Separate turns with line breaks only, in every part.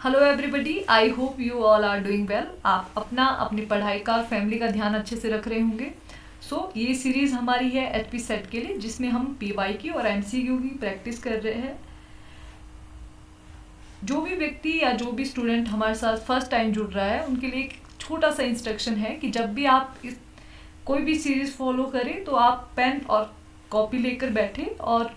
Hello everybody, I hope you all are doing well. आप अपनी पढ़ाई का फैमिली का ध्यान अच्छे से रख रहे होंगे। ये सीरीज़ हमारी है एचपी सेट के लिए, जिसमें हम पीवाईक्यू और एमसीक्यू की प्रैक्टिस कर रहे हैं। जो भी व्यक्ति या जो भी स्टूडेंट हमारे साथ फर्स्ट टाइम जुड़ रहा है, उनके लिए एक छोटा सा इंस्ट्रक्शन है कि जब भी आप कोई भी सीरीज़ फॉलो करें तो आप पेन और कॉपी लेकर बैठे, और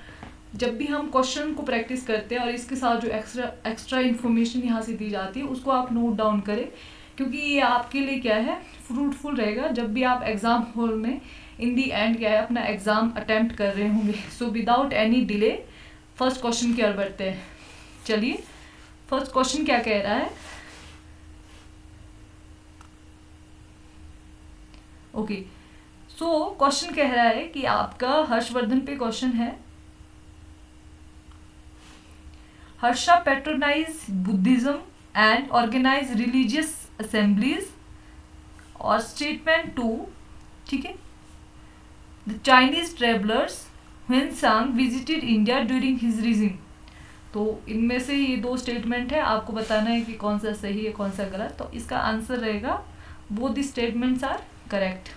जब भी हम क्वेश्चन को प्रैक्टिस करते हैं और इसके साथ जो एक्स्ट्रा इन्फॉर्मेशन यहाँ से दी जाती है उसको आप नोट डाउन करें, क्योंकि ये आपके लिए क्या है, फ्रूटफुल रहेगा जब भी आप एग्ज़ाम हॉल में इन दी एंड क्या है अपना एग्ज़ाम अटेम्प्ट कर रहे होंगे। So without any delay first question की ओर बढ़ते हैं। चलिए, फर्स्ट क्वेश्चन क्या कह रहा है। ओके, सो क्वेश्चन कह रहा है कि आपका हर्षवर्धन पे क्वेश्चन है, Harsha patronized Buddhism and organized religious assemblies। और स्टेटमेंट 2, ठीक है, the Chinese travellers Huan visited India during his regime। तो इनमें से ये दो स्टेटमेंट है, आपको बताना है कि कौन सा सही है कौन सा गलत। तो इसका आंसर रहेगा both the statements are correct.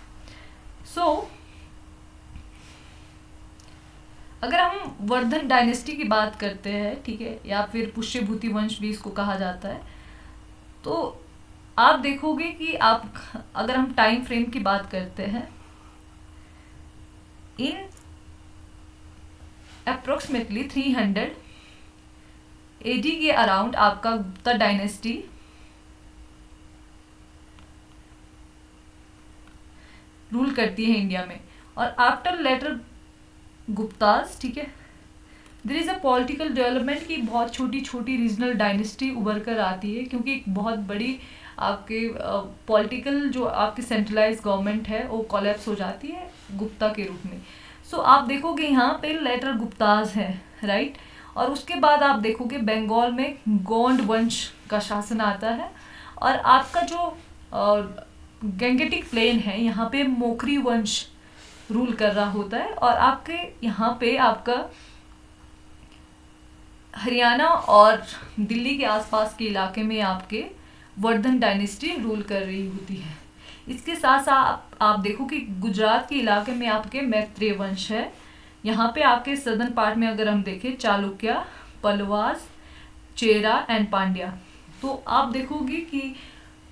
अगर हम वर्धन डायनेस्टी की बात करते हैं, ठीक है, या फिर पुष्यभूति वंश भी इसको कहा जाता है, तो आप देखोगे कि अगर हम टाइम फ्रेम की बात करते हैं, इन अप्रोक्सीमेटली 300 एडी के अराउंड आपका गुप्ता डायनेस्टी रूल करती है इंडिया में। और आफ्टर लेटर गुप्तास, ठीक है, there is a political development की बहुत छोटी छोटी रीजनल डायनेस्टी उभर कर आती है, क्योंकि एक बहुत बड़ी आपके पॉलिटिकल जो आपकी सेंट्रलाइज गवर्नमेंट है वो कोलैप्स हो जाती है गुप्ता के रूप में। आप देखोगे यहाँ पे लेटर गुप्ताज है, राइट। और उसके बाद आप देखोगे बंगाल में गोंड वंश का शासन आता है, और आपका जो गंगेटिक प्लेन है यहाँ पे मोखरी वंश रूल कर रहा होता है। और आपके यहाँ पे आपका हरियाणा और दिल्ली के आसपास के इलाके में आपके वर्धन डायनेस्टी रूल कर रही होती है। इसके साथ साथ आप देखो कि गुजरात के इलाके में आपके मैत्रेय वंश है। यहाँ पे आपके सदर्न पार्ट में अगर हम देखें चालुक्य, पल्लवास, चेरा एंड पांड्या। तो आप देखोगे कि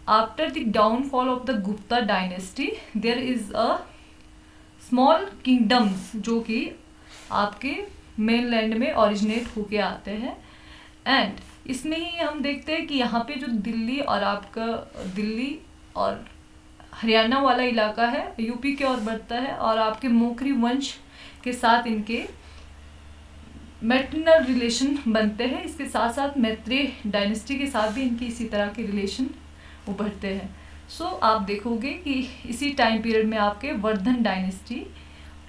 after the downfall of the Gupta dynasty there is a small kingdoms जो कि आपके मेन लैंड में ओरिजिनेट होके आते हैं। एंड इसमें ही हम देखते हैं कि यहाँ पे जो दिल्ली और हरियाणा वाला इलाका है यूपी की ओर बढ़ता है, और आपके मोखरी वंश के साथ इनके मैटरनल रिलेशन बनते हैं। इसके साथ साथ मैत्रेय डायनेस्टी के साथ भी इनकी इसी तरह के रिलेशन उभरते हैं। आप देखोगे कि इसी टाइम पीरियड में आपके वर्धन डायनेस्टी,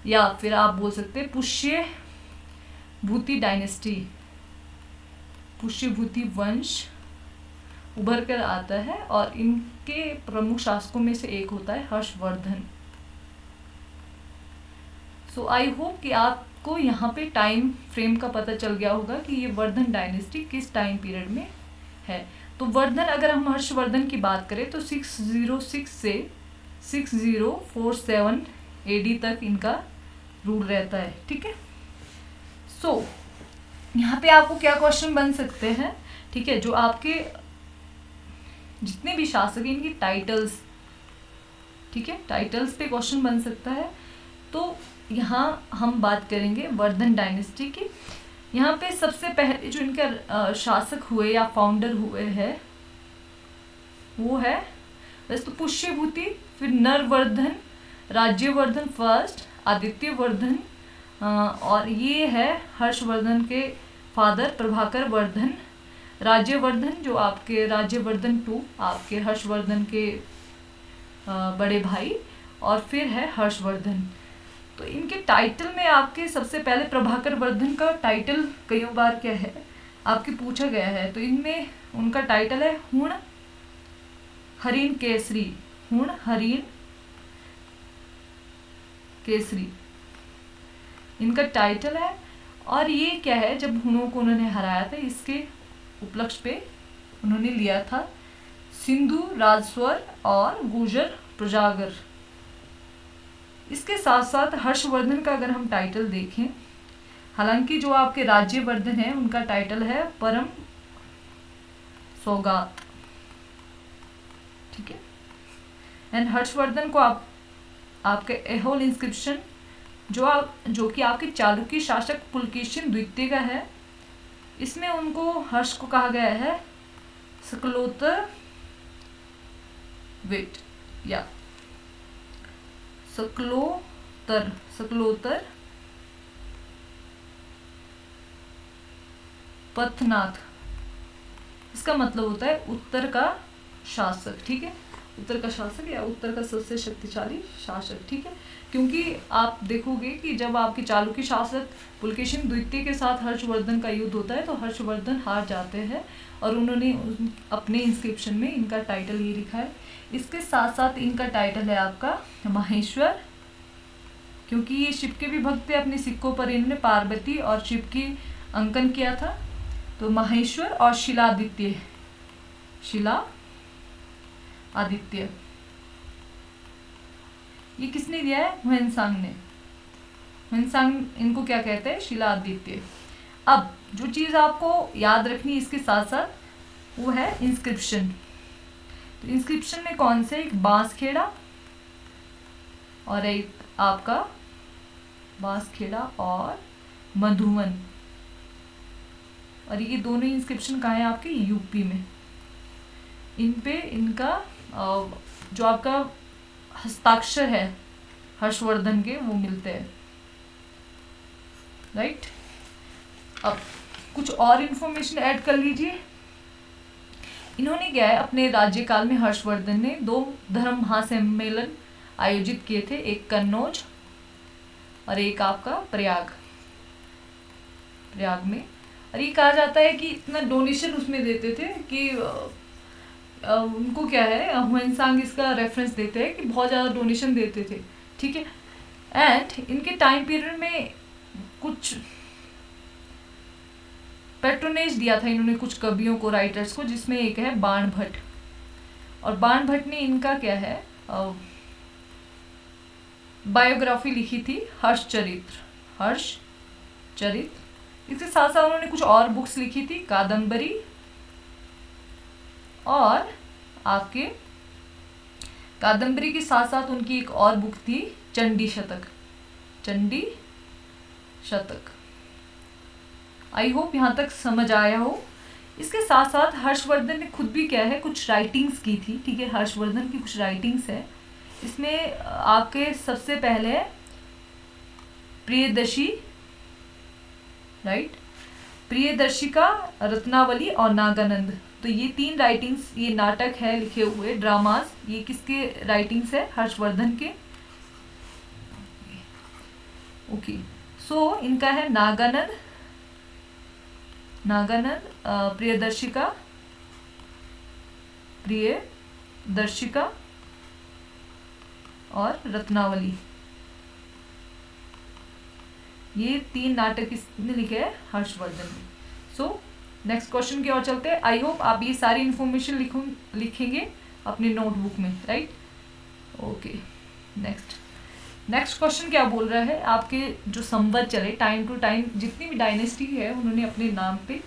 या फिर आप बोल सकते हैं पुष्यभूति डायनेस्टी, पुष्यभूति वंश उभर कर आता है, और इनके प्रमुख शासकों में से एक होता है हर्षवर्धन। आई होप कि आपको यहाँ पे टाइम फ्रेम का पता चल गया होगा कि ये वर्धन डायनेस्टी किस टाइम पीरियड में है। तो वर्धन, अगर हम हर्षवर्धन की बात करें तो 606 से 6047 एडी तक इनका रूल रहता है, ठीक है। यहाँ पे आपको क्या क्वेश्चन बन सकते हैं, ठीक है, जो आपके जितने भी शासक हैं इनकी टाइटल्स, ठीक है, टाइटल्स पे क्वेश्चन बन सकता है। तो यहाँ हम बात करेंगे वर्धन डायनेस्टी की। यहाँ पे सबसे पहले जो इनका शासक हुए या फाउंडर हुए हैं वो है वैसे तो पुष्यभूति, फिर नरवर्धन, राज्यवर्धन फर्स्ट, आदित्यवर्धन, और ये है हर्षवर्धन के फादर प्रभाकर वर्धन, राज्यवर्धन जो आपके राज्यवर्धन 2 आपके हर्षवर्धन के बड़े भाई, और फिर है हर्षवर्धन। तो इनके टाइटल में आपके सबसे पहले प्रभाकर वर्धन का टाइटल कई बार क्या है आपके पूछा गया है, तो इनमें उनका टाइटल है हुण हरिण केसरी, हुण हरिण केसरी इनका टाइटल है। और ये क्या है, जब हुणों को उन्होंने हराया था इसके उपलक्ष्य पे उन्होंने लिया था, सिंधु राजस्वर और गुर्जर प्रजागर। इसके साथ साथ हर्षवर्धन का अगर हम टाइटल देखें, हालांकि जो आपके राज्यवर्धन है उनका टाइटल है परम सौगात, ठीक है। एंड हर्षवर्धन को आपके एहोल इंस्क्रिप्शन जो कि आपके चालुक्य शासक पुलकेशिन द्वितीय का है, इसमें उनको हर्ष को कहा गया है सकलोतर वेट या सकलोतर पथनाथ। इसका मतलब होता है उत्तर का शासक, ठीक है, उत्तर का शासक या उत्तर का सबसे शक्तिशाली शासक, ठीक है। क्योंकि आप देखोगे कि जब आपके चालुक्य शासक पुलकेशिन द्वितीय के साथ हर्षवर्धन का युद्ध होता है तो हर्षवर्धन हार जाते हैं और उन्होंने अपने इंस्क्रिप्शन में इनका टाइटल ये लिखा है। इसके साथ साथ इनका टाइटल है आपका माहेश्वर, क्योंकि ये शिव के भी भक्त थे। अपने सिक्कों पर इन्होंने पार्वती और शिव की अंकन किया था। तो माहेश्वर और शिलादित्य, शिला आदित्य, ये किसने दिया है? ह्वेनसांग ने। ह्वेनसांग इनको क्या कहते हैं? शिला आदित्य। अब जो चीज आपको याद रखनी है इसके साथ साथ वो है इंस्क्रिप्शन। तो इंस्क्रिप्शन में कौन से? एक बांसखेड़ा और एक आपका बांसखेड़ा और मधुवन, और ये दोनों इंस्क्रिप्शन कहाँ है? आपके यूपी में। इन पे इनका जो आपका हस्ताक्षर है हर्षवर्धन के वो मिलते हैं, राइट। अब कुछ और इंफॉर्मेशन ऐड कर लीजिए। इन्होंने क्या है, अपने राज्यकाल में हर्षवर्धन ने 2 धर्म महासम्मेलन आयोजित किए थे, एक कन्नौज और एक आपका प्रयाग में। और ये कहा जाता है कि इतना डोनेशन उसमें देते थे कि उनको क्या है, ह्वेनसांग इसका रेफरेंस देते हैं कि बहुत ज़्यादा डोनेशन देते थे, ठीक है। एंड इनके टाइम पीरियड में कुछ पैट्रोनेज दिया था इन्होंने कुछ कवियों को, राइटर्स को, जिसमें एक है बाण भट्ट। और बाण भट्ट ने इनका क्या है बायोग्राफी लिखी थी, हर्षचरित्र। इसके साथ साथ उन्होंने कुछ और बुक्स लिखी थी, कादम्बरी, और आपके कादम्बरी के साथ साथ उनकी एक और बुक थी चंडी शतक। आई होप यहाँ तक समझ आया हो। इसके साथ साथ हर्षवर्धन ने खुद भी क्या है कुछ राइटिंग्स की थी, ठीक है। हर्षवर्धन की कुछ राइटिंग्स है, इसमें आपके सबसे पहले प्रियदर्शी, राइट, प्रियदर्शिका, रत्नावली और नागानंद। तो ये 3 राइटिंग्स, ये नाटक है लिखे हुए, ड्रामास, ये किसके राइटिंग्स है? हर्षवर्धन के। ओके, सो इनका है नागानंद, प्रियदर्शिका और रत्नावली, ये 3 नाटक किसने लिखे हैं? हर्षवर्धन ने। सो नेक्स्ट क्वेश्चन की ओर चलते हैं। आई होप आप ये सारी इंफॉर्मेशन लिखेंगे अपनी नोटबुक में, राइट। ओके, नेक्स्ट क्वेश्चन क्या बोल रहा है? आपके जो संवत चले, टाइम टू टाइम जितनी भी डायनेस्टी है उन्होंने अपने नाम पे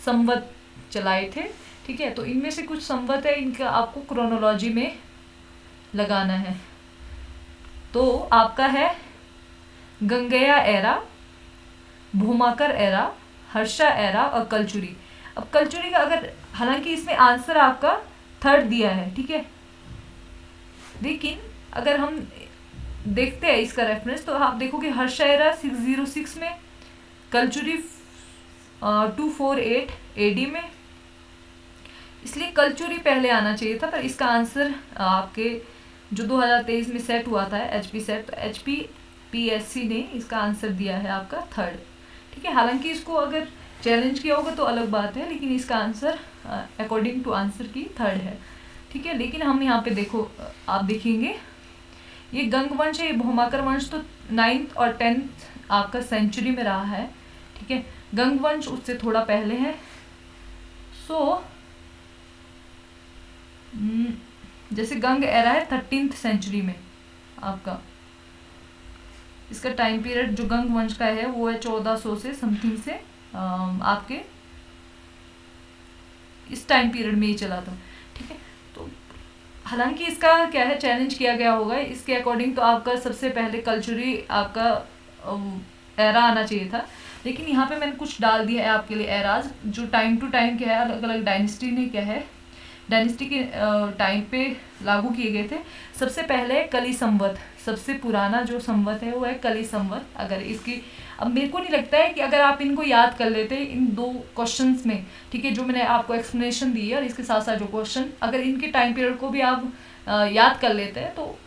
संवत चलाए थे, ठीक है। तो इनमें से कुछ संवत है, इनका आपको क्रोनोलॉजी में लगाना है। तो आपका है गंगेया एरा, भूमाकर एरा, हर्षा एरा और कलचुरी। अब कलचुरी का अगर, हालांकि इसमें आंसर आपका 3rd दिया है, ठीक है, लेकिन अगर हम देखते हैं इसका रेफरेंस तो आप देखोगे हर्षा एरा 606 में, कलचुरी 248 AD में, इसलिए कलचुरी पहले आना चाहिए था। पर इसका आंसर आपके जो 2023 में सेट हुआ था HP सेट, तो HPPSC ने इसका आंसर दिया है आपका 3rd, ठीक है। हालांकि इसको अगर चैलेंज किया होगा तो अलग बात है, लेकिन इसका आंसर अकॉर्डिंग टू आंसर की 3rd है, ठीक है। लेकिन हम यहाँ पे देखो, आप देखेंगे ये गंग वंश है, ये भूमाकर वंश तो 9th और 10th आपका सेंचुरी में रहा है, ठीक है। गंग वंश उससे थोड़ा पहले है। सो जैसे गंग एरा है 13th सेंचुरी में आपका, इसका टाइम पीरियड जो गंग वंश का है वो है 1400 से समथिंग से आपके इस टाइम पीरियड में ही चला था, ठीक है। तो हालांकि इसका क्या है, चैलेंज किया गया होगा, इसके अकॉर्डिंग तो आपका सबसे पहले कल्चरी आपका एरा आना चाहिए था, लेकिन यहाँ पे मैंने कुछ डाल दिया है आपके लिए एराज, जो टाइम टू टाइम क्या है अलग अलग डायनेस्टी ने क्या है डायनेस्टी के टाइम पे लागू किए गए थे। सबसे पहले कली संवत, सबसे पुराना जो संवत है वो है कली संवत। अगर इसकी, अब मेरे को नहीं लगता है कि अगर आप इनको याद कर लेते इन 2 क्वेश्चंस में, ठीक है, जो मैंने आपको एक्सप्लेनेशन दी है और इसके साथ साथ जो क्वेश्चन, अगर इनके टाइम पीरियड को भी आप याद कर लेते हैं तो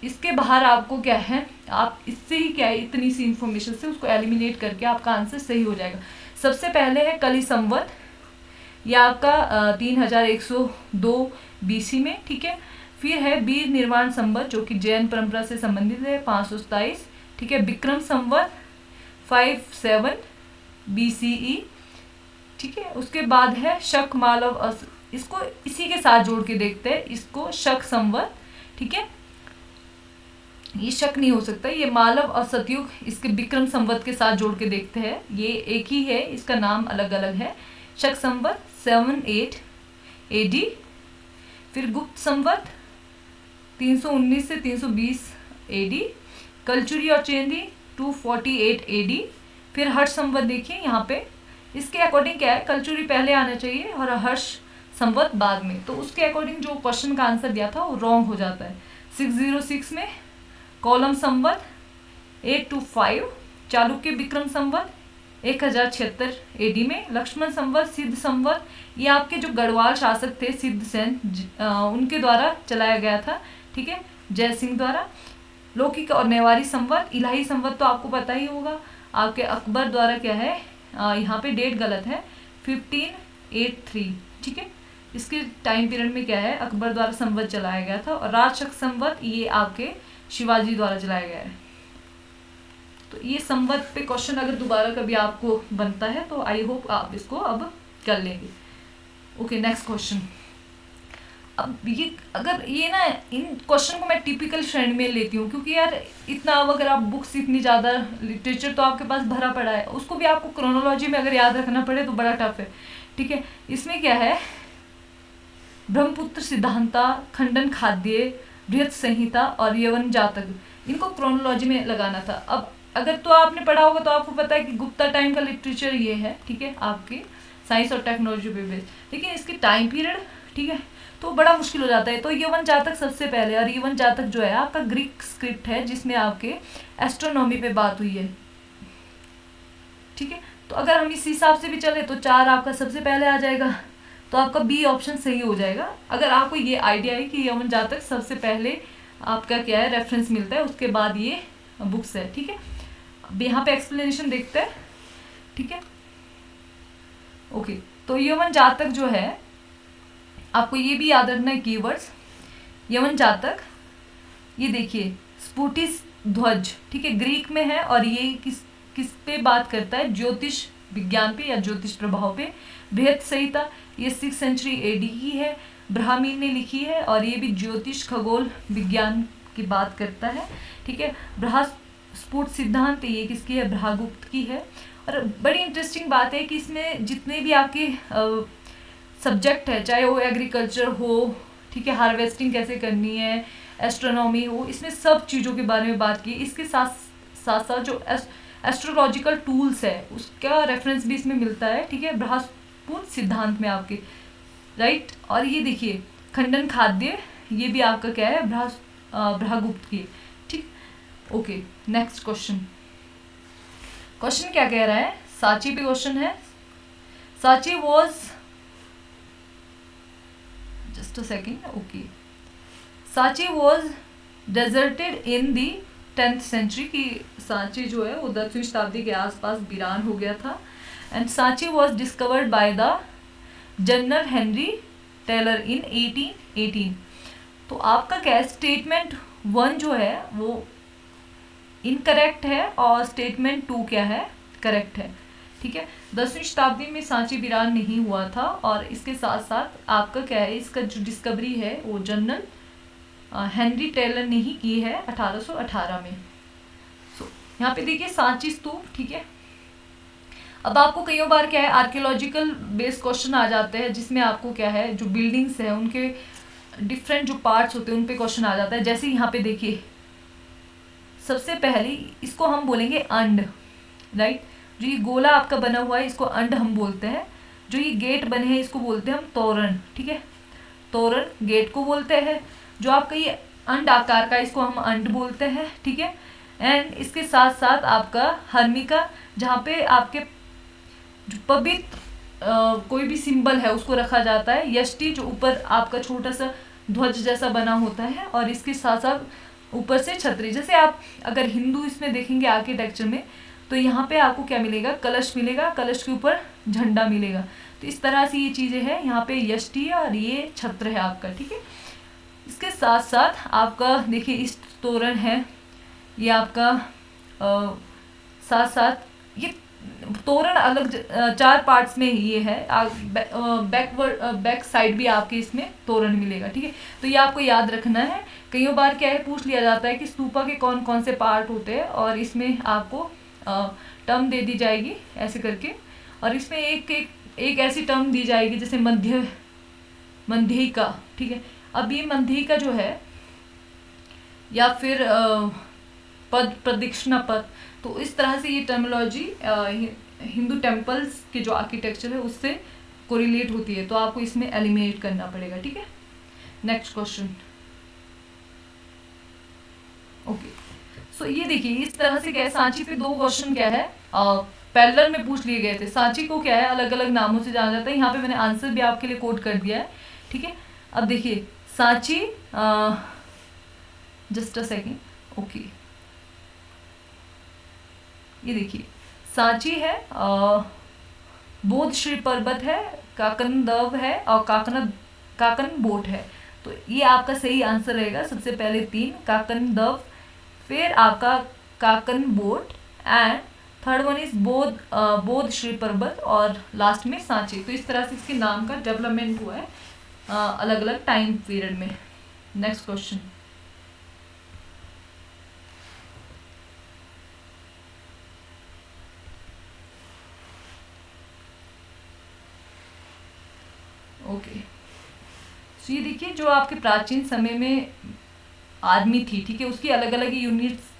इसके बाहर आपको क्या है, आप इससे ही क्या है इतनी सी इन्फॉर्मेशन से उसको एलिमिनेट करके आपका आंसर सही हो जाएगा। सबसे पहले है कली संवत, यह आपका 3102 BC में, ठीक है। फिर है वीर निर्वाण संवत जो कि जैन परंपरा से संबंधित है 527, ठीक है। विक्रम संवत 57 BCE, ठीक है। उसके बाद है शक मालव, इसको इसी के साथ जोड़ के देखते हैं, इसको शक संवत, ठीक है, ये शक नहीं हो सकता, ये मालव और सतयुग इसके विक्रम संवत के साथ जोड़ के देखते हैं, ये एक ही है, इसका नाम अलग अलग है। शक संवत 78 AD, फिर गुप्त संवत 319 से 320 AD, कलचुरी और चेंदी 248 AD, फिर हर्ष संवत देखिए यहाँ पे, इसके अकॉर्डिंग क्या है, कलचुरी पहले आना चाहिए और हर्ष संवत बाद में, तो उसके अकॉर्डिंग जो क्वेश्चन का आंसर दिया था वो रॉन्ग हो जाता है। 606 में कॉलम संवत 825, चालुक्य विक्रम संवत 1076 AD में, लक्ष्मण संवत सिद्ध संवत, ये आपके जो गढ़वाल शासक थे सिद्ध सेन उनके द्वारा चलाया गया था, ठीक है, जय सिंह द्वारा। लौकिक और नेवारी संवत, इलाही संवत तो आपको पता ही होगा, आपके अकबर द्वारा क्या है, यहाँ पे डेट गलत है 1583, ठीक है, इसके टाइम पीरियड में क्या है अकबर द्वारा संवत चलाया गया था। और राजशक संवत ये आपके शिवाजी द्वारा चलाया गया है। तो ये संवत पे क्वेश्चन अगर दोबारा कभी आपको बनता है तो आई होप आप इसको अब कर लेंगे। Okay, next question. अब ये अगर ये ना, इन क्वेश्चन को मैं टिपिकल श्रेणी में लेती हूँ, क्योंकि यार इतना, अब अगर आप बुक्स इतनी ज़्यादा, लिटरेचर तो आपके पास भरा पड़ा है, उसको भी आपको क्रोनोलॉजी में अगर याद रखना पड़े तो बड़ा टफ है, ठीक है। इसमें क्या है, ब्रह्मपुत्र सिद्धांता, खंडन खाद्य, बृहत संहिता और यवन जातक, इनको क्रोनोलॉजी में लगाना था। अब अगर तो आपने पढ़ा होगा तो आपको पता है कि गुप्ता टाइम का लिटरेचर ये है, ठीक है, आपके साइंस और टेक्नोलॉजी पे बेस्ड, लेकिन इसकी टाइम पीरियड, ठीक है, तो बड़ा मुश्किल हो जाता है। तो यवन जातक सबसे पहले, और यवन जातक जो है आपका ग्रीक स्क्रिप्ट है जिसमें आपके एस्ट्रोनॉमी पे बात हुई है, ठीक है। तो अगर हम इस हिसाब से भी चले तो 4 आपका सबसे पहले आ जाएगा, तो आपका बी ऑप्शन सही हो जाएगा। अगर आपको ये आइडिया है कि यवन जातक सबसे पहले आपका क्या है रेफरेंस मिलता है, उसके बाद ये बुक्स है, ठीक है। अब यहाँ पे एक्सप्लेनेशन देखते हैं, ठीक है। ओके, तो यवन जातक जो है आपको ये भी याद रखना है कीवर्ड्स। यवन जातक, ये देखिए स्फुटिस ध्वज, ठीक है, ग्रीक में है, और ये किस पे बात करता है, ज्योतिष विज्ञान पे या ज्योतिष प्रभाव पे। बृहत संहिता ये 6th सेंचुरी AD की है, ब्राह्मीण ने लिखी है, और ये भी ज्योतिष खगोल विज्ञान की बात करता है, ठीक है। बृहस्फुट सिद्धांत ये किसकी है, ब्रह्मगुप्त की है। और बड़ी इंटरेस्टिंग बात है कि इसमें जितने भी आपके सब्जेक्ट है, चाहे वो एग्रीकल्चर हो, ठीक है, हार्वेस्टिंग कैसे करनी है, एस्ट्रोनॉमी हो, इसमें सब चीज़ों के बारे में बात की। इसके साथ साथ जो एस्ट्रोलॉजिकल टूल्स है उसका रेफरेंस भी इसमें मिलता है, ठीक है, बृहस्पति सिद्धांत में आपके, राइट। और ये देखिए खंडन खाद्य, ये भी आपका क्या है, ब्रह्मगुप्त की, ठीक। Okay, next question. क्वेश्चन क्या कह रहा है, सांची पे क्वेश्चन है। Sanchi was, just a second, okay, Sanchi was deserted in the 10th century, की सांची जो है वो 10वीं शताब्दी के आसपास वीरान हो गया था। And Sanchi was discovered by the general Henry Taylor in 1818। तो आपका क्या है, स्टेटमेंट 1 जो है वो इनकरेक्ट है और स्टेटमेंट 2 क्या है, करेक्ट है, ठीक है। 10वीं शताब्दी में सांची वीरान नहीं हुआ था, और इसके साथ साथ आपका क्या है, इसका जो डिस्कवरी है वो जनरल हेनरी टेलर ने ही की है 1818 में। यहाँ पे देखिए सांची स्तूप, ठीक है। अब आपको कई बार क्या है, आर्कियोलॉजिकल बेस्ड क्वेश्चन आ जाते हैं, जिसमें आपको क्या है, जो बिल्डिंग्स है उनके डिफरेंट जो पार्ट्स होते हैं उन पे क्वेश्चन आ जाता है। जैसे यहाँ पे देखिए, सबसे पहले इसको हम बोलेंगे अंड, राइट। जो ये गोला आपका बना हुआ है इसको अंड हम बोलते हैं। जो ये गेट बने हैं इसको बोलते हैं हम तोरण, ठीक है। तोरण गेट को बोलते हैं। जो आपका ये अंड आकार का इसको हम अंड बोलते हैं, ठीक है। एंड इसके साथ साथ आपका हर्मिका, जहाँ पे आपके जो पवित्र कोई भी सिंबल है उसको रखा जाता है। यष्टि जो ऊपर आपका छोटा सा ध्वज जैसा बना होता है, और इसके साथ साथ ऊपर से छतरी। जैसे आप अगर हिंदू इसमें देखेंगे आर्किटेक्चर में, तो यहाँ पे आपको क्या मिलेगा, कलश मिलेगा, कलश के ऊपर झंडा मिलेगा। तो इस तरह से ये चीज़ें हैं, यहाँ पे यष्टि और ये छत्र है आपका, ठीक है। इसके साथ साथ आपका देखिए इस तोरण है, ये आपका साथ साथ ये तोरण अलग 4 पार्ट्स में ये है। बैक साइड भी आपके इसमें तोरण मिलेगा, ठीक है। तो ये आपको याद रखना है। कई बार क्या है, पूछ लिया जाता है कि स्तूपा के कौन कौन से पार्ट होते हैं, और इसमें आपको टर्म दे दी जाएगी ऐसे करके, और इसमें एक ऐसी टर्म दी जाएगी जैसे मध्यिका, ठीक है। अब ये मध्यिका जो है, या फिर पद, प्रदक्षिणा पद, तो इस तरह से ये टर्मिनोलॉजी हिंदू टेम्पल्स के जो आर्किटेक्चर है उससे कोरिलेट होती है, तो आपको इसमें एलिमिनेट करना पड़ेगा, ठीक है। Next question, okay. सो ये देखिए इस तरह से क्या है, सांची पे 2 क्वेश्चन क्या है पैरेलल में पूछ लिए गए थे। सांची को क्या है, अलग अलग नामों से जाना जाता है। यहाँ पे मैंने आंसर भी आपके लिए कोड कर दिया है, ठीक है। अब देखिए Sanchi, just a second, okay. ये देखिए सांची है, बोध श्री पर्वत है, काकनदव है, और काकन बोट है। तो ये आपका सही आंसर रहेगा। सबसे पहले 3 काकनदव, फिर आपका Kakanabot, and third one is Bodh Shri पर्वत, और लास्ट में सांची। तो इस तरह से इसके नाम का डेवलपमेंट हुआ है अलग अलग टाइम पीरियड में। Next question, okay. तो ये देखिए जो आपके प्राचीन समय में आर्मी थी, ठीक है, उसकी अलग अलग यूनिट्स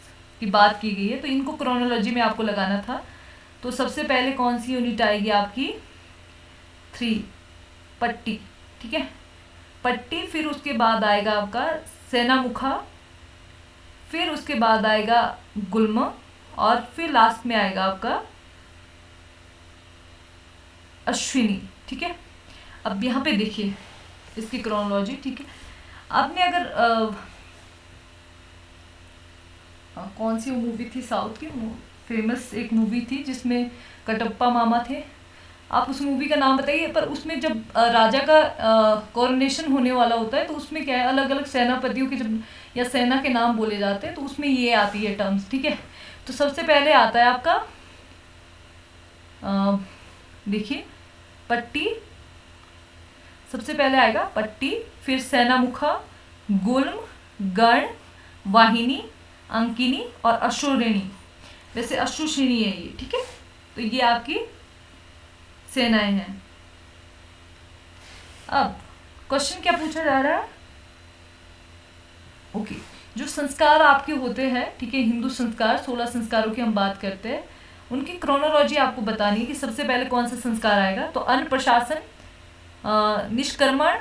की बात की गई है। तो इनको क्रोनोलॉजी में आपको लगाना था। तो सबसे पहले कौन सी यूनिट आएगी आपकी, 3 पट्टी, ठीक है, पट्टी। फिर उसके बाद आएगा आपका सेनामुखा, फिर उसके बाद आएगा गुल्म, और फिर लास्ट में आएगा आपका अश्विनी, ठीक है। अब यहाँ पे देखिए इसकी क्रोनोलॉजी, ठीक है। आपने अगर कौन सी मूवी थी साउथ की, फेमस एक मूवी थी जिसमें कटप्पा मामा थे, आप उस मूवी का नाम बताइए। पर उसमें जब राजा का कोरोनेशन होने वाला होता है, तो उसमें क्या है, अलग अलग सेनापतियों के जब या सेना के नाम बोले जाते हैं, तो उसमें ये आती है टर्म्स, ठीक है। तो सबसे पहले आता है आपका देखिए पट्टी, सबसे पहले आएगा पट्टी, फिर सेनामुखा, गुल्म, गण, वाहिनी, अंकिनी और अश्वरिणी। वैसे अश्वश्रेणी है ये, ठीक है। तो ये आपकी सेनाएं हैं। अब क्वेश्चन क्या पूछा जा रहा है, ओके। जो संस्कार आपके होते हैं, ठीक है, हिंदू संस्कार, 16 संस्कारों की हम बात करते हैं, उनकी क्रोनोलॉजी आपको बतानी है कि सबसे पहले कौन सा संस्कार आएगा। तो अन्न प्रशासन, निष्कर्मण,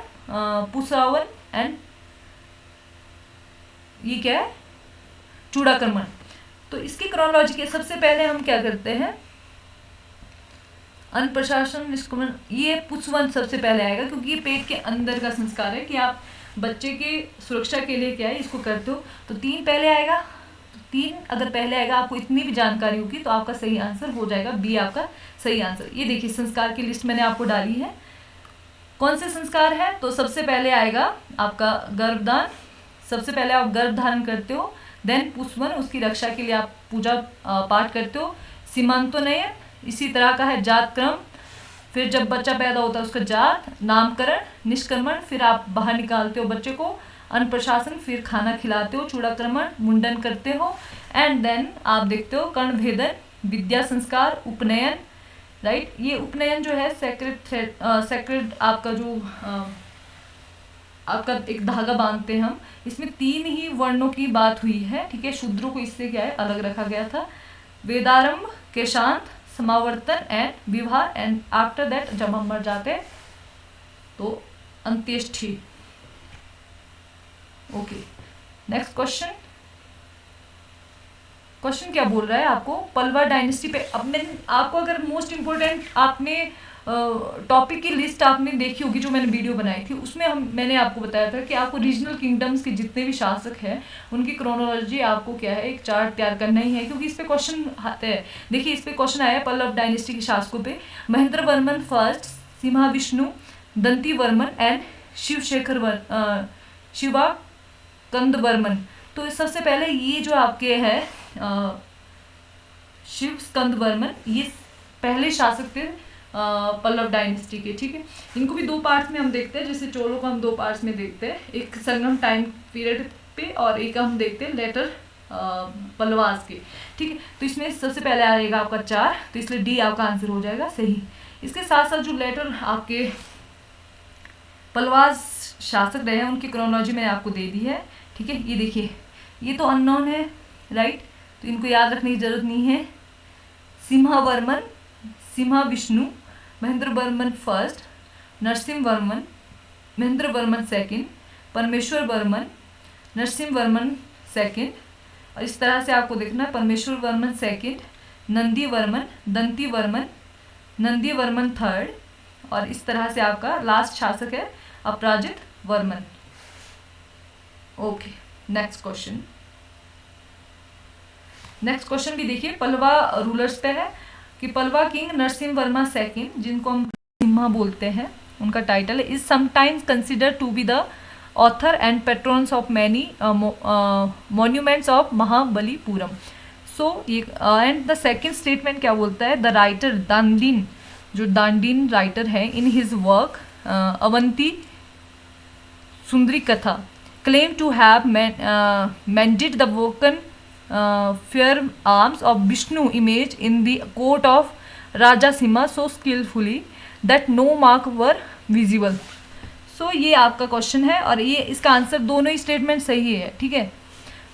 पुसावन, एंड ये क्या है, चूड़ाकर्मण। तो इसकी क्रोनोलॉजी के सबसे पहले हम क्या करते हैं, अन्न प्रशासन, निष्कर्मण, ये पुसवन सबसे पहले आएगा, क्योंकि ये पेट के अंदर का संस्कार है कि आप बच्चे के सुरक्षा के लिए क्या है इसको करते हो। तो 3 पहले आएगा। तो 3 अगर पहले आएगा, आपको इतनी भी जानकारी होगी तो आपका सही आंसर हो जाएगा, बी आपका सही आंसर। ये देखिए संस्कार की लिस्ट मैंने आपको डाली है। कौन से संस्कार है, तो सबसे पहले आएगा आपका गर्भदान, सबसे पहले आप गर्भ धारण करते हो। देन पुष्पवन, उसकी रक्षा के लिए आप पूजा पाठ करते हो। सीमांतोनयन, इसी तरह का है जात क्रम, फिर जब बच्चा पैदा होता है उसका जात, नामकरण, निष्क्रमण, फिर आप बाहर निकालते हो बच्चे को, अन्नप्रशासन, फिर खाना खिलाते हो, चूड़ाक्रमण, मुंडन करते हो, एंड देन आप देखते हो कर्णभेदन, विद्या संस्कार, उपनयन, राइट। ये उपनयन जो है सेक्रेड आपका जो आपका एक धागा बांधते हैं हम, इसमें 3 ही वर्णों की बात हुई है, ठीक है। शूद्रों को इससे क्या है अलग रखा गया था। वेदारंभ, केशांत, समावर्तन एंड विवाह, एंड आफ्टर दैट जब हम मर जाते तो अंत्येष्टि। ओके, नेक्स्ट क्वेश्चन क्या बोल रहा है आपको, पल्लवा डायनेस्टी पे। अब मैं आपको अगर मोस्ट इम्पोर्टेंट आपने टॉपिक की लिस्ट आपने देखी होगी जो मैंने वीडियो बनाई थी, उसमें मैंने आपको बताया था कि आपको रीजनल किंगडम्स के जितने भी शासक हैं उनकी क्रोनोलॉजी आपको क्या है एक चार्ट तैयार करना ही है, क्योंकि इस पे क्वेश्चन आते हैं। देखिए इस पे क्वेश्चन आया है पल्लव डायनेस्टी के शासकों पे, Mahendra Varman first, Simha Vishnu, Danti Varman and Shiva कंद वर्मन। तो सबसे पहले ये जो आपके है शिव स्कंद वर्मन, ये पहले शासक थे पल्लव डायनेस्टी के, ठीक है। इनको भी 2 पार्ट्स में हम देखते हैं, जैसे चोलों को हम 2 पार्ट्स में देखते हैं, एक संगम टाइम पीरियड पे और एक हम देखते हैं लेटर पल्लवास के, ठीक है। तो इसमें सबसे पहले आएगा आपका 4, तो इसलिए डी आपका आंसर हो जाएगा सही। इसके साथ साथ जो लेटर आपके पल्लवास शासक रहे हैं उनकी क्रोनोलॉजी मैंने आपको दे दी है, ठीक है। ये देखिए ये तो अननोन है, राइट, तो इनको याद रखने की जरूरत नहीं है। सिम्हा वर्मन, सिम्हा विष्णु, महेंद्र वर्मन फर्स्ट, नरसिंह वर्मन, महेंद्र वर्मन सेकंड, परमेश्वर वर्मन, नरसिंह वर्मन सेकंड, और इस तरह से आपको देखना है परमेश्वर वर्मन सेकंड, नंदी वर्मन, दंती वर्मन, नंदी वर्मन थर्ड, और इस तरह से आपका लास्ट शासक है अपराजित वर्मन। ओके, नेक्स्ट क्वेश्चन भी देखिए पल्लवा रूलर्स पे है कि पल्लवा किंग नरसिंह वर्मा सेकंड, जिनको हम सिम्हा बोलते हैं, उनका टाइटल है, is sometimes consider to be the author and patrons of many monuments of Mahabalipuram. So ये एंड द सेकंड स्टेटमेंट क्या बोलता है, द राइटर दांडीन, जो दांडीन राइटर है, इन हिज वर्क अवंती सुंदरी कथा claim to have mended the broken fair arms of Vishnu image in the court of Raja Simha so skillfully that no mark were visible। so ये आपका question है और ये इसका answer दोनों ही statement सही है, ठीक है,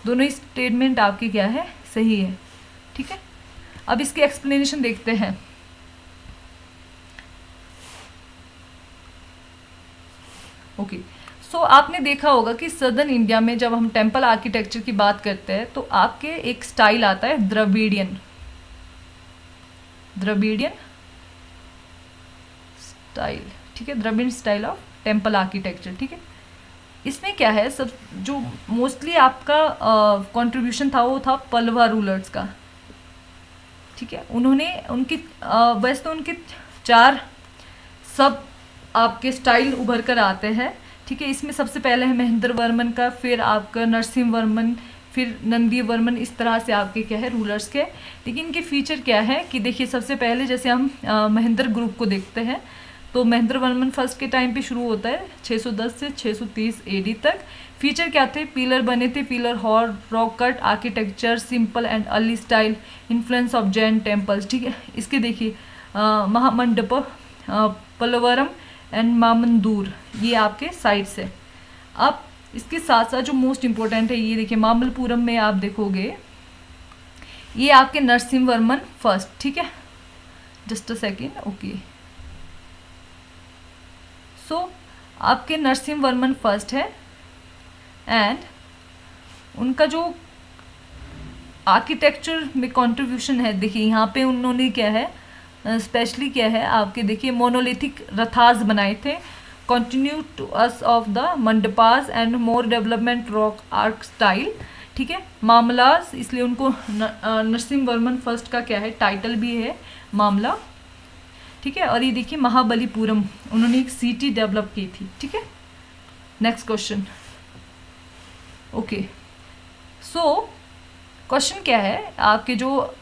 दोनों ही स्टेटमेंट आपके क्या है सही है, ठीक है। अब इसकी एक्सप्लेनेशन देखते हैं। ओके, सो आपने देखा होगा कि सदर्न इंडिया में जब हम टेम्पल आर्किटेक्चर की बात करते हैं तो आपके एक स्टाइल आता है द्रविडियन स्टाइल, ठीक है, Dravidian style of temple architecture, ठीक है। इसमें क्या है, सब जो मोस्टली आपका कंट्रीब्यूशन था वो था पल्लवा रूलर्स का, ठीक है। उन्होंने उनकी वैसे तो उनके 4 सब आपके स्टाइल उभर कर आते हैं, ठीक है। इसमें सबसे पहले है महेंद्र वर्मन का, फिर आपका नरसिंह वर्मन, फिर नंदी वर्मन, इस तरह से आपके क्या है रूलर्स के। लेकिन इनके फीचर क्या है कि देखिए सबसे पहले जैसे हम महेंद्र ग्रुप को देखते हैं तो महेंद्र वर्मन फर्स्ट के टाइम पे शुरू होता है 610 से 630 एडी तक। फीचर क्या थे, पिलर बने थे, pillar hall, rock cut architecture, simple and early style, influence of Jain temples, ठीक है। इसके देखिए महामंडप, पल्लवरम एंड मामंदूर, ये आपके साइड्स है। अब इसके साथ साथ जो मोस्ट इम्पोर्टेंट है ये देखिए मामल्लपुरम में आप देखोगे ये आपके नरसिंह वर्मन फर्स्ट, ठीक है, जस्ट अ सेकेंड, ओके। सो आपके नरसिंह वर्मन फर्स्ट है एंड उनका जो आर्किटेक्चर में कंट्रीब्यूशन है, देखिए यहाँ पे उन्होंने क्या है स्पेशली क्या है आपके देखिए मोनोलिथिक रथास बनाए थे, continue to us of the mandapas and more development rock arch style, ठीक है। मामलास, इसलिए उनको नरसिंह वर्मन फर्स्ट का क्या है टाइटल भी है मामला, ठीक है। और ये देखिए महाबलीपुरम, उन्होंने एक सिटी डेवलप की थी, ठीक है। Next question, okay. So question क्या है आपके जो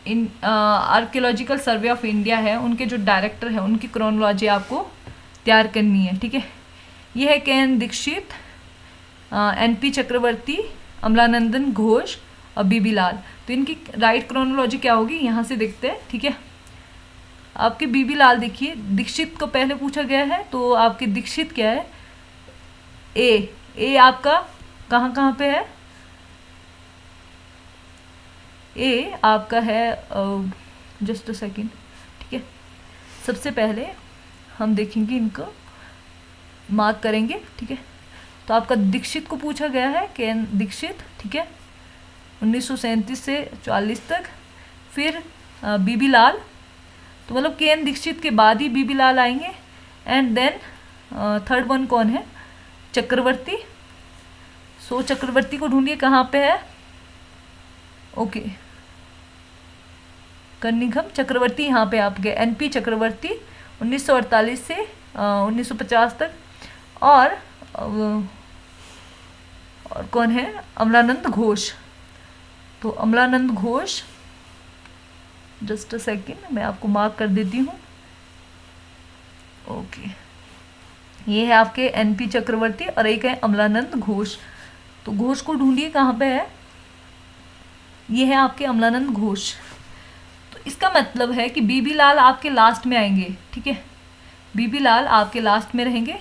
इन आर्कियोलॉजिकल सर्वे ऑफ इंडिया है, उनके जो डायरेक्टर हैं उनकी क्रोनोलॉजी आपको तैयार करनी है, ठीक है। ये है के.एन. दीक्षित, एन.पी. चक्रवर्ती, अमलानंदन घोष और बी.बी. लाल। तो इनकी राइट क्रोनोलॉजी क्या होगी यहाँ से देखते हैं, ठीक है। आपके बी.बी. लाल देखिए, दीक्षित को पहले पूछा गया है, तो आपके दीक्षित क्या है, ए आपका कहाँ पे है, ए आपका है, जस्ट अ सेकेंड, ठीक है। सबसे पहले हम देखेंगे, इनको मार्क करेंगे, ठीक है। तो आपका दीक्षित को पूछा गया है, के.एन. दीक्षित, ठीक है, 1937 से 40 तक। फिर बी.बी. लाल, तो मतलब के.एन. दीक्षित के बाद ही बी.बी. लाल आएंगे। एंड देन थर्ड वन कौन है, चक्रवर्ती। सो चक्रवर्ती को ढूंढिए कहाँ पे है, ओके, कनिंघम चक्रवर्ती यहाँ पे आपके एन.पी. चक्रवर्ती 1948 से 1950 तक। और कौन है, अमलानंद घोष। तो Amalanand Ghosh, just a second, मैं आपको मार्क कर देती हूँ, ओके। ये है आपके एन.पी. चक्रवर्ती और एक है अमलानंद घोष। तो घोष को ढूंढिए कहाँ पे है, ये है आपके अमलानंद घोष। तो इसका मतलब है कि बी.बी. लाल आपके लास्ट में आएंगे, ठीक है, बी.बी. लाल आपके लास्ट में रहेंगे।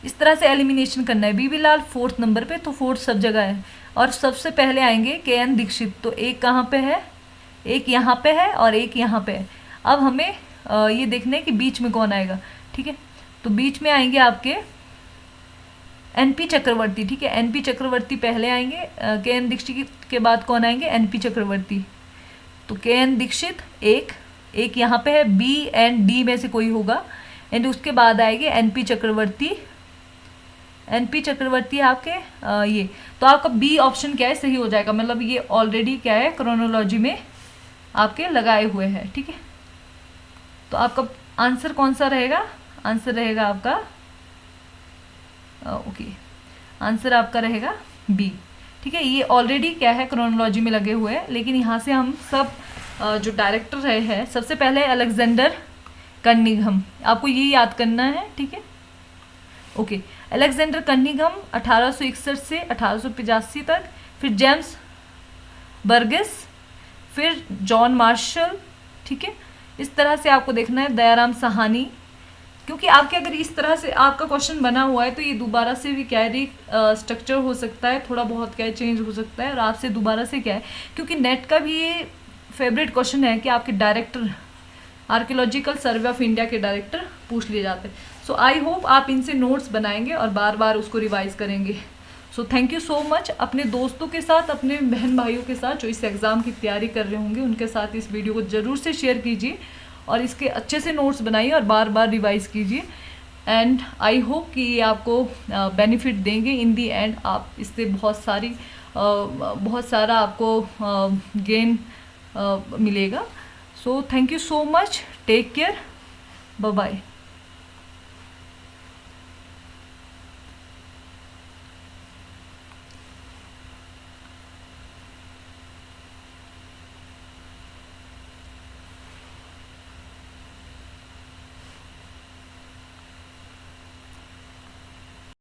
इस तरह से एलिमिनेशन करना है। बी.बी. लाल 4th नंबर पे, तो 4th सब जगह है। और सबसे पहले आएंगे के.एन. दीक्षित। तो एक कहाँ पे है, एक यहाँ पे है और एक यहाँ पे है। अब हमें ये देखना है कि बीच में कौन आएगा, ठीक है। तो बीच में आएंगे आपके एन.पी. चक्रवर्ती, ठीक है, एन.पी. चक्रवर्ती पहले आएंगे, के.एन. दीक्षित के बाद कौन आएंगे, एन.पी. चक्रवर्ती। तो के.एन. दीक्षित एक यहाँ पे है, बी एंड डी में से कोई होगा। एंड उसके बाद आएंगे एन.पी. चक्रवर्ती। एन.पी. चक्रवर्ती आपके ये, तो आपका बी ऑप्शन क्या है, सही हो जाएगा। मतलब ये ऑलरेडी क्या है, क्रोनोलॉजी में आपके लगाए हुए हैं, ठीक है। तो आपका आंसर कौन सा रहेगा, आंसर रहेगा आपका ओके, आंसर आपका रहेगा बी, ठीक है। ये ऑलरेडी क्या है, क्रोनोलॉजी में लगे हुए हैं। लेकिन यहाँ से हम सब जो डायरेक्टर रहे हैं, सबसे पहले अलेक्जेंडर कनिंघम, आपको ये याद करना है, ठीक है, ओके। अलेक्जेंडर कनिंघम 1861 से 1885 तक। फिर जेम्स बर्गेस, फिर जॉन मार्शल, ठीक है। इस तरह से आपको देखना है, दयाराम साहनी। क्योंकि आपके अगर इस तरह से आपका क्वेश्चन बना हुआ है, तो ये दोबारा से भी क्या है, स्ट्रक्चर हो सकता है, थोड़ा बहुत क्या है चेंज हो सकता है। और आपसे दोबारा से क्या है, क्योंकि नेट का भी ये फेवरेट क्वेश्चन है कि आपके director, archaeological survey of India के डायरेक्टर पूछ लिए जाते हैं। सो आई होप आप इनसे नोट्स बनाएंगे और बार बार उसको रिवाइज करेंगे। सो थैंक यू सो मच। अपने दोस्तों के साथ, अपने बहन भाइयों के साथ जो इस एग्ज़ाम की तैयारी कर रहे होंगे, उनके साथ इस वीडियो को ज़रूर से शेयर कीजिए और इसके अच्छे से नोट्स बनाइए और बार बार रिवाइज कीजिए। एंड आई होप कि ये आपको बेनिफिट देंगे। इन दी एंड आप इससे बहुत सारा आपको गेन मिलेगा। So thank you so much, take care, bye bye.